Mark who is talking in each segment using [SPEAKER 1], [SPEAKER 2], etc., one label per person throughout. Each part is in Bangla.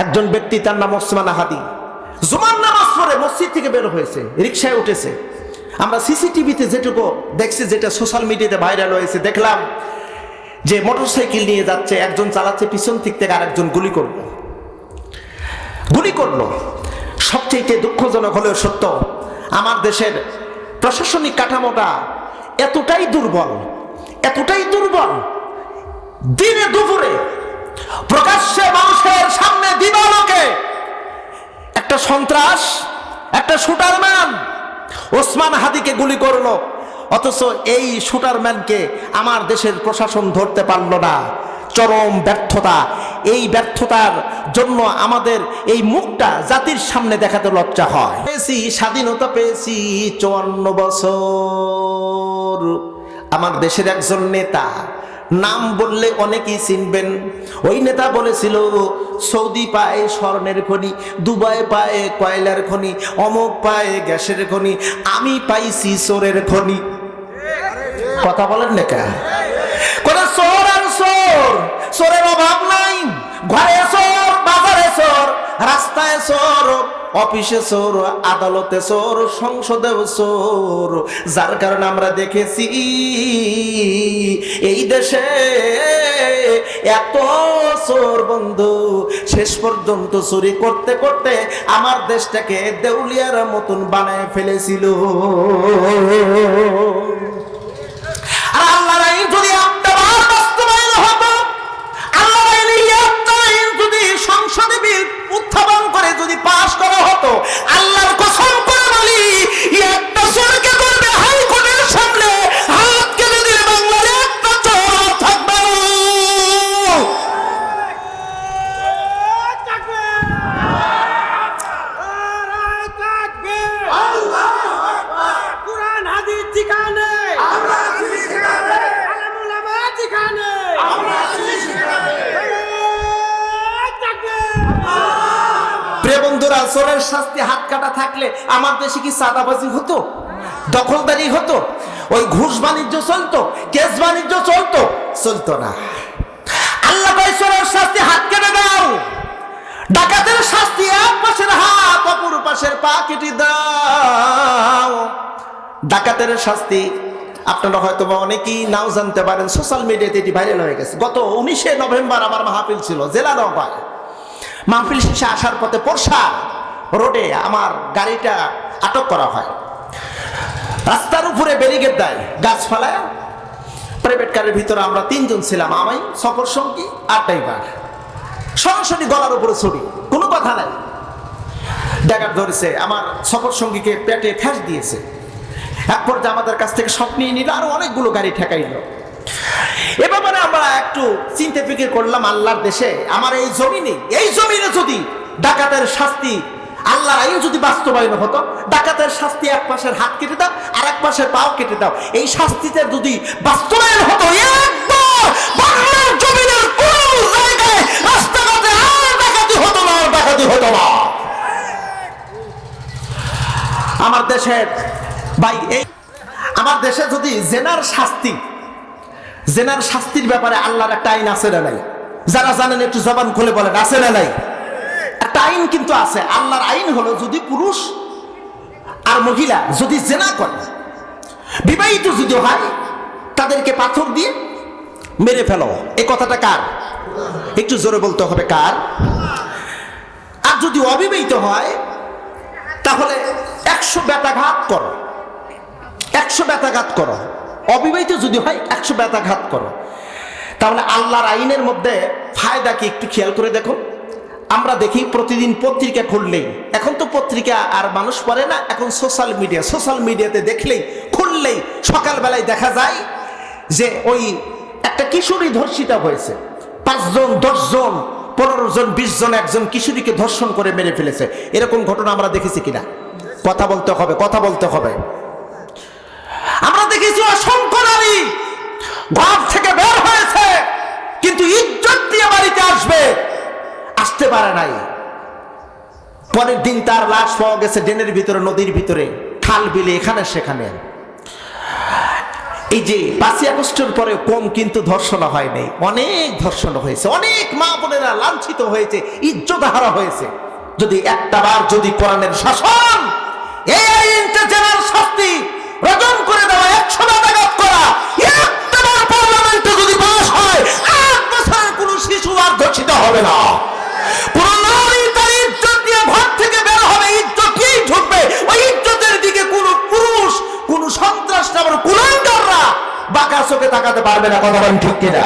[SPEAKER 1] একজন ব্যক্তি তার নাম ওসমান হাদি জুমার নামাজ পড়ে মসজিদ থেকে বের হয়েছে, রিকশায় উঠেছে। আমরা সিসিটিভিতে যেটুকু দেখছি, যেটা সোশ্যাল মিডিয়াতে ভাইরাল হয়েছে, দেখলাম যে মোটরসাইকেল নিয়ে যাচ্ছে, একজন চালাচ্ছে, পিছন দিক থেকে আরেকজন গুলি করলো। সবচেয়ে দুঃখজনক হলেও সত্য, আমার দেশের প্রশাসনিক কাঠামোটা এতটাই দুর্বল, দিনে দুপুরে প্রকাশ্যে মানুষের সামনে দিবালোকে একটা সন্ত্রাস, একটা শুটারম্যান ওসমান হাদিকে গুলি করলো। অথচ এই শুটারম্যানকে আমার দেশের প্রশাসন ধরতে পারল না। চরম ব্যর্থতা। এই ব্যর্থতার জন্য আমাদের এই মুখটা জাতির সামনে দেখাতে লজ্জা হয়। স্বাধীনতা পেয়েছি 54 বছর। আমার দেশের একজন নেতা, নাম বললে অনেকেই চিনবেন, ওই নেতা বলেছিল সৌদি পায় স্বর্ণের খনি, দুবাই পায় কয়লার খনি, অমুক পায় গ্যাসের খনি, আমি পাইছি চোরের খনি। কথা বলেন না কে? কোন চোর আর চোর, চোরের অভাব নাই। ঘরে চোর, বাজারে চোর, রাস্তায় চোর, অফিসে চোর, আদালতে চোর, সংসদেও চোর। যার কারণে আমরা দেখেছি এই দেশে এত চোর বন্ধু, শেষ পর্যন্ত চুরি করতে করতে আমার দেশটাকে দেউলিয়ার মতন বানায় ফেলেছিল। আর আল্লাহর আইন যদি একটাবার বাস্তবায়ন হতো, আল্লাহর আইন যদি সংসদে বিল উত্থাপন করে যদি পাশ করা হতো, আল্লাহর কসম করে বলি, একটা চোরকে করবে হাইকোর্টের সামনে হাত কেটে দিলে বাংলার একটা চোর থাকবে না।
[SPEAKER 2] কুরআন হাদিস যেখানে, আলেমুল আমা যেখানে,
[SPEAKER 1] প্রিয় বন্ধুরা, চোরের শাস্তি হাত কাটা থাকলে আমার দেশে কি চাঁদাবাজি হতো, দখলদারি হতো, ওই ঘুষ বাণিজ্য চলতো, কেস বাণিজ্য চলতো না। আল্লাহ কয় চোরের শাস্তি হাত কেটে দাও, ডাকাতের শাস্তি এক পাশের হাত অপর পাশের পা কেটে দাও। ডাকাতের শাস্তি আপনারা হয়তো বা অনেকেই নাও জানতে পারেন, সোশ্যাল মিডিয়াতে এটি ভাইরাল হয়ে গেছে। গত 19শে নভেম্বর আমার মাহফিল ছিল জেলা নওগাঁ। মাহফিল শেষে আসার পথে পোরশা রোডে আমার গাড়িটা আটক করা হয়। রাস্তার উপরে ব্যারিকেড দেয়, গাছপালায়। প্রাইভেট কারের ভিতরে আমরা 3 জন ছিলাম, আমি, সফর সঙ্গী আর ড্রাইভার। সরাসরি গলার উপরে ছড়ি, কোনো কথা নাই। ড্যাগার ধরেছে, আমার সফর সঙ্গীকে পেটে ঠেস দিয়েছে। এক পর্যায়ে আমাদের কাছ থেকে সব নিয়ে নিল, আরো অনেকগুলো গাড়ি ঠেকাইল। এ ব্যাপারে আমরা একটু চিন্তা ফিকির করলাম, আল্লাহর দেশে আমার এই জমিনে যদি ডাকাতের শাস্তি, আল্লাহর আইন যদি বাস্তবায়ন হতো, ডাকাতের শাস্তি এক পাশের হাত কেটে দাও আর এক পাশের পাও কেটে দাও, এই শাস্তিতে যদি বাস্তবায়ন হতো, একবার বাংলার জমিনের কোন জায়গায় রাস্তাঘাটে আর ডাকাতি হতো না। আমার দেশের ভাই, আমার দেশে যদি জেনার শাস্তির ব্যাপারে আল্লাহর একটা আইন আছে না নাই? যারা জানেন একটু জবান খুলে বলেন, আছে না নাই? একটা আইন কিন্তু আছে। আল্লাহর আইন হলো, যদি পুরুষ আর মহিলা যদি জেনা করে, বিবাহিত যদি হয়, তাদেরকে পাথর দিয়ে মেরে ফেলো। এই কথাটা কার? একটু জোরে বলতে হবে, কার? আর যদি অবিবাহিত হয়, তাহলে 100 বেত্রাঘাত করো। 100 বেত্রাঘাত করো। অবিবাহিত যদি হয় 100 বেত্রাঘাত করো। তাহলে আল্লাহর আইনের মধ্যে ফায়দা কি একটু খেয়াল করে দেখো। আমরা দেখি প্রতিদিন পত্রিকা খুললেই, এখন তো পত্রিকা আর মানুষ পড়ে না, এখন সোশ্যাল মিডিয়াতে দেখলেই, খুললেই সকালবেলায় দেখা যায় যে ওই একটা কিশোরী ধর্ষিতা হয়েছে। 5 জন, 10 জন, 15 জন, 20 জন একজন কিশোরীকে ধর্ষণ করে মেরে ফেলেছে। এরকম ঘটনা আমরা দেখেছি কিনা? কথা বলতে হবে। আমরা দেখেছি অসংখ্য নারী ঘর থেকে বের হয়েছে, কিন্তু ইজ্জত দিয়ে বাড়িতে আসতে পারে নাই। পরের দিন তার লাশ পাওয়া গেছে ড্রেনের ভিতরে, নদীর ভিতরে, খাল বিলে, এখানে সেখানে। এই যে 5ই আগস্টের পরে কম কিন্তু ধর্ষণ হয় নাই, অনেক ধর্ষণ হয়েছে, অনেক মা বোনেরা লাঞ্ছিত হয়েছে, ইজ্জত হারা হয়েছে। যদি একটা বার যদি কোরআনের শাসন এই আইনটা জেনার শাস্তি রজন করে দেওয়া, 100 বার আঘাত করা, একটা বার পার্লামেন্টে যদি পাস হয়, 8 বছরের কোনো শিশু আর ধর্ষিত হবে না। কোন নারী তার ইজ্জত দিয়ে ঘর থেকে বের হবে, ইজ্জত নিয়েই ঢুকবে। ওই ইজ্জতের দিকে কোনো পুরুষ, কোন সন্ত্রাস নামের কুলাঙ্গাররা বাঁকা চোখে তাকাতে পারবে না। কথা বলেন ঠিক কিনা?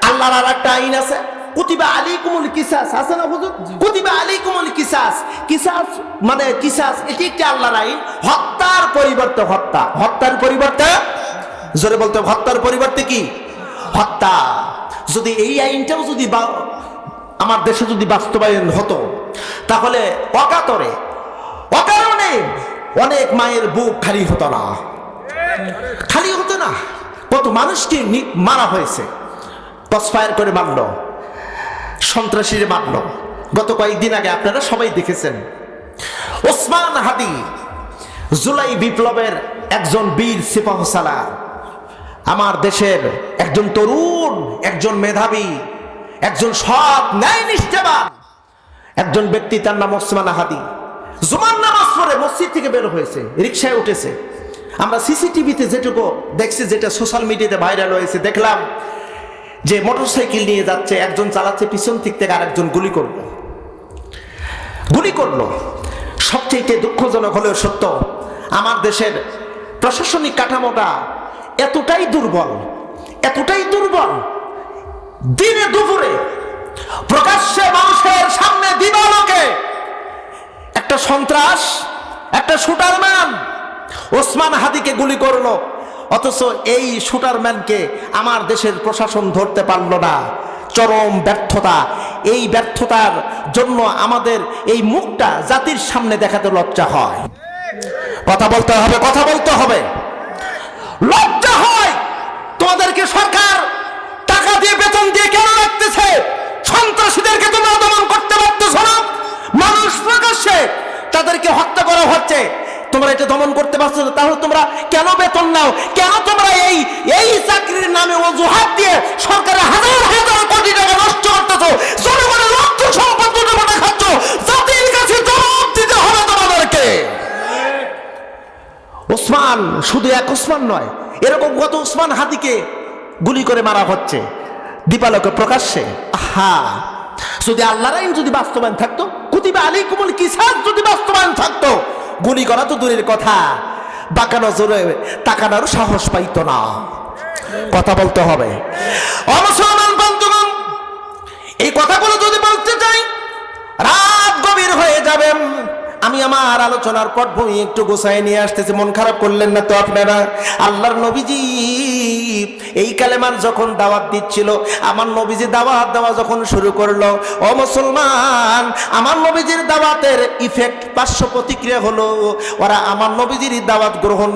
[SPEAKER 1] আল্লাহর আর একটা আইন আছে, কুতিবা আলাইকুমুল কিসাস, আছে না হুজুর? কুতিবা আলাইকুমুল কিসাস, কিসাস মানে কিসাস, এটি একটি আল্লাহর আইন। হত্যার পরিবর্তে হত্যা, হত্যার পরিবর্তে, জোরে বলতে, হত্যার পরিবর্তে কি? হত্যা। যদি এই আইনটাও যদি আমার দেশে যদি বাস্তবায়ন হতো, তাহলে অকাতরে অকারণে অনেক মায়ের বুক খালি হতো না, খালি হতো না। কত মানুষকে মারা হয়েছে, ক্রসফায়ার করে মারলো, সন্ত্রাসীরা মারলো। গত কয়েকদিন আগে আপনারা সবাই দেখেছেন, ওসমান হাদি জুলাই বিপ্লবের একজন বীর সিপাহসালার, আমার দেশের একজন তরুণ, একজন মেধাবী, একজন সৎ ন্যায় নিষ্ঠাবান একজন ব্যক্তি, তার নাম ওসমান হাদি। জুমার নামাজ পড়ে মসজিদ থেকে বের হয়েছে, রিকশায় উঠেছে। আমরা সিসিটিভিতে যেটুকু দেখছি, যেটা সোশ্যাল মিডিয়াতে ভাইরাল হয়েছে, দেখলাম যে মোটরসাইকেল নিয়ে যাচ্ছে, একজন চালাচ্ছে, পিছন দিক থেকে আরেকজন গুলি করলো। সবচেয়ে দুঃখজনক হলেও সত্য, আমার দেশের প্রশাসনিক কাঠামোটা এতটাই দুর্বল, দিনে দুপুরে প্রকাশ্যে মানুষের সামনে দিবালোকে একটা সন্ত্রাস, একটা শুটারম্যান ওসমান হাদিকে গুলি করলো। অথচ এই শুটারম্যানকে আমার দেশের প্রশাসন ধরতে পারল না। চরম ব্যর্থতা। এই ব্যর্থতার জন্য আমাদের এই মুখটা জাতির সামনে দেখাতে লজ্জা হয়। কথা বলতে হবে, লজ্জা হয়। তোমাদেরকে সরকার টাকা দিয়ে, বেতন দিয়ে কেন রাখতেছে? সন্ত্রাসীদেরকে তোমরা দমন করতে পারতেছ না। মানুষ প্রকাশ্যে তাদেরকে হত্যা করা হচ্ছে, তোমরা এটা দমন করতে পারছো না। তাহলে তোমরা কেন বেতন নাও? কেন তোমরা এই চাকরির নামে অজুহাত দিয়ে সরকারের হাজার হাজার কোটি টাকা নষ্ট করতেছো, জনগণের রক্ত সম্পদ লুটে খাচ্ছ? জাতির কাছে জবাব দিতে হবে তোমাদেরকে। ওসমান শুধু এক ওসমান নয়, এরকম কত ওসমান হাদিকে গুলি করে মারা হচ্ছে দীপালোকে প্রকাশ্যে। যদি আল্লাহর আইন যদি বাস্তবায়ন থাকতো, কুতিবা আলাইকুমুল কিসাস যদি বাস্তবায়ন থাকতো, গুলি করা তো দূরের কথা, বাঁকা নজরে তাকানোর সাহস পাইতো না। কথা বলতে হবে। মুসলমান বন্ধুগণ, এই কথাগুলো যদি বলতে চাই রাত গভীর হয়ে যাবে। আমি আমার আলোচনার পটভূমি একটু গোছায় নিয়ে আসতেছি, মন খারাপ করলেন না তো আপনারা? আল্লাহর নবীজি এই কালেমার যখন দাওয়াত দিচ্ছিল, আমার নবীজি দাওয়াত দেওয়া যখন শুরু করলো, ও মুসলমান, আমার নবীজির দাওয়াতের ইফেক্ট, পার্শ্ব প্রতিক্রিয়া হলো, ওরা আমার নবীজির দাওয়াত গ্রহণ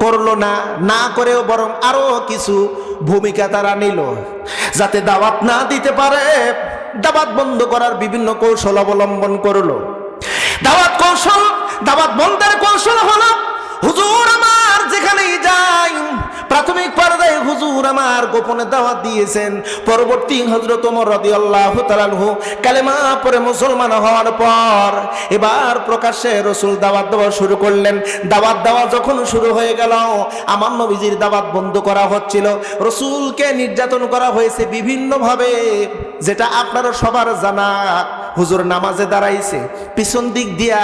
[SPEAKER 1] করলো না, না করেও বরং আরো কিছু ভূমিকা তারা নিল, যাতে দাওয়াত না দিতে পারে। দাওয়াত বন্ধ করার বিভিন্ন কৌশল অবলম্বন করলো। দাওয়াত বন্ধের কৌশল হলো, হুজুর আমার যেখানেই যাই, প্রাথমিক পর্যায়ে হুজুর আমার গোপনে দাওয়াত দিয়েছেন। পরবর্তী হযরত ওমর রাদিয়াল্লাহু তাআলা আনহু কালেমা পড়ে মুসলমান হওয়ার পর এবার প্রকাশ্যে রাসূল দাওয়াত দেওয়া শুরু করলেন। দাওয়াত দেওয়া যখন শুরু হয়ে গেল, আমার নবীজির দাওয়াত বন্ধ করা হচ্ছিল। রাসূলকে নির্যাতন করা হয়েছে বিভিন্নভাবে, যেটা আপনারা সবার জানা। হুজুর নামাজে দাঁড়াইছে, পিছন দিক দিয়া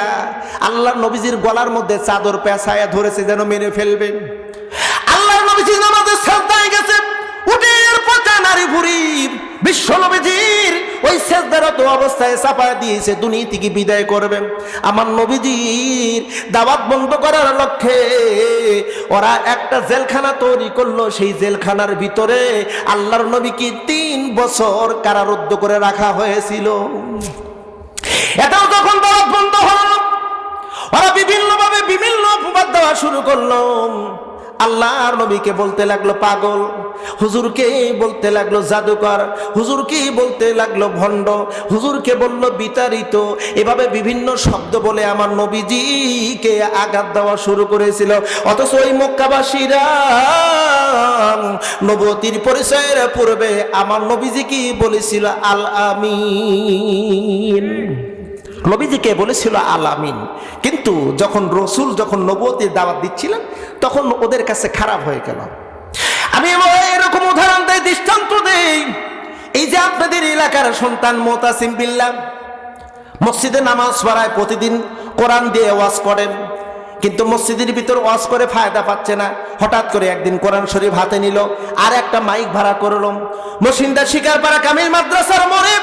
[SPEAKER 1] আল্লাহর নবীজির গলার মধ্যে চাদর পেঁচায়া ধরেছে, যেন মেরে ফেলবে। আল্লাহর নবীজি নামাজে সাজদায় গেছে, উটের পচা নারী ভুঁড়ি বিশ্ব নবীজির ওই সাজদারত অবস্থায় চাপায় দিয়েছে, দুনিয়া থেকে বিদায় করবে। আমার নবীজির দাওয়াত বন্ধ করার লক্ষ্যে ওরা একটা জেলখানা তৈরি করলো। সেই জেলখানার ভিতরে আল্লাহর নবীকে 3 বছর কারারুদ্ধ করে রাখা হয়েছিল। এটাও যখন দাওয়াত বন্ধ হলো, ওরা বিভিন্নভাবে বিভিন্ন অপবাদ দেওয়া শুরু করলো। আল্লাহর নবীকে বলতে লাগলো পাগল, হুজুরকে বলতে লাগলো জাদুকর, হুজুরকে বলতে লাগলো ভণ্ড, হুজুরকে বলল বিতাড়িত। এভাবে বিভিন্ন শব্দ বলে আমার নবীজিকে আঘাত দেওয়া শুরু করেছিল। অথচ ওই মক্কাবাসীরা নবুয়তির পরিচয়ের পূর্বে আমার নবীজি কি বলেছিল? আল আমিন। নবীজিকে বলেছিল আল আমিন। কিন্তু যখন রসুল যখন নবুয়তির দাওয়াত দিচ্ছিলেন তখন ওদের কাছে খারাপ হয়ে গেল। আমি এরকম উদাহরণ দেই, দৃষ্টান্ত দেই। এই যে আপনাদের এলাকার সন্তান মোতাসিম বিল্লাহ মসজিদে নামাজ পড়ায়, প্রতিদিন কোরআন দিয়ে ওয়াজ করেন, কিন্তু মসজিদের ভিতর ওয়াজ করে ফায়দা পাচ্ছে না। হঠাৎ করে একদিন কোরআন শরীফ হাতে নিল, আর একটা মাইক ভাড়া করল। মসজিদা শিকারপাড়া কামিল মাদ্রাসার মোড়ে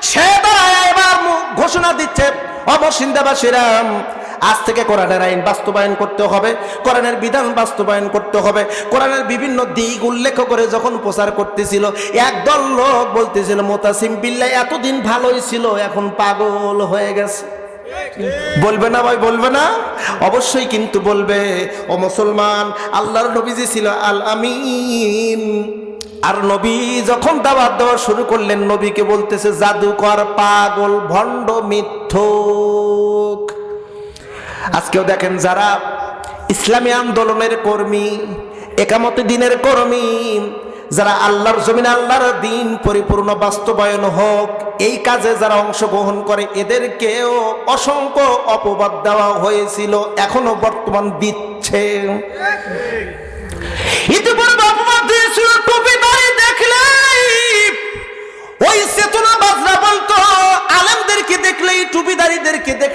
[SPEAKER 1] সে দাঁড়ায় এবার ঘোষণা দিচ্ছে, অমসজিদাবাসীরা আজ থেকে কোরআনের আইন বাস্তবায়ন করতে হবে, কোরআনের বিধান বাস্তবায়ন করতে হবে। কোরআনের বিভিন্ন দিক উল্লেখ করে যখন প্রচার করতেছিল, একদল লোক বলতেছিল মোতাসিম বিল্লাহ এতদিন ভালোই ছিল, এখন পাগল হয়ে গেছে। বলবে না ভাই, বলবে না? অবশ্যই কিন্তু বলবে। ও মুসলমান, আল্লাহর নবীজি ছিল আল আমিন। আর নবী যখন দাওয়াত দেওয়া শুরু করলেন, নবীকে বলতেছে জাদুকর, পাগল, ভণ্ড, মিথ্যুক। আজকেও দেখেন যারা ইসলামী আন্দোলনের কর্মী, একামতে দিনের কর্মী, যারা আল্লাহর জমিনে আল্লাহর দিন পরিপূর্ণ বাস্তবায়ন হোক এই কাজে যারা অংশগ্রহণ করে, এদেরকেও অসংখ্য অপবাদ দেওয়া হয়েছিল, এখনো বর্তমান দিচ্ছে। ইতিপূর্বে অপবাদ দিয়েছিল টুপিদারি দেখলেই, ওই চেতনা বাজরা বলতো আলেমদেরকে দেখলেই, টুপিদারিদেরকে দেখলে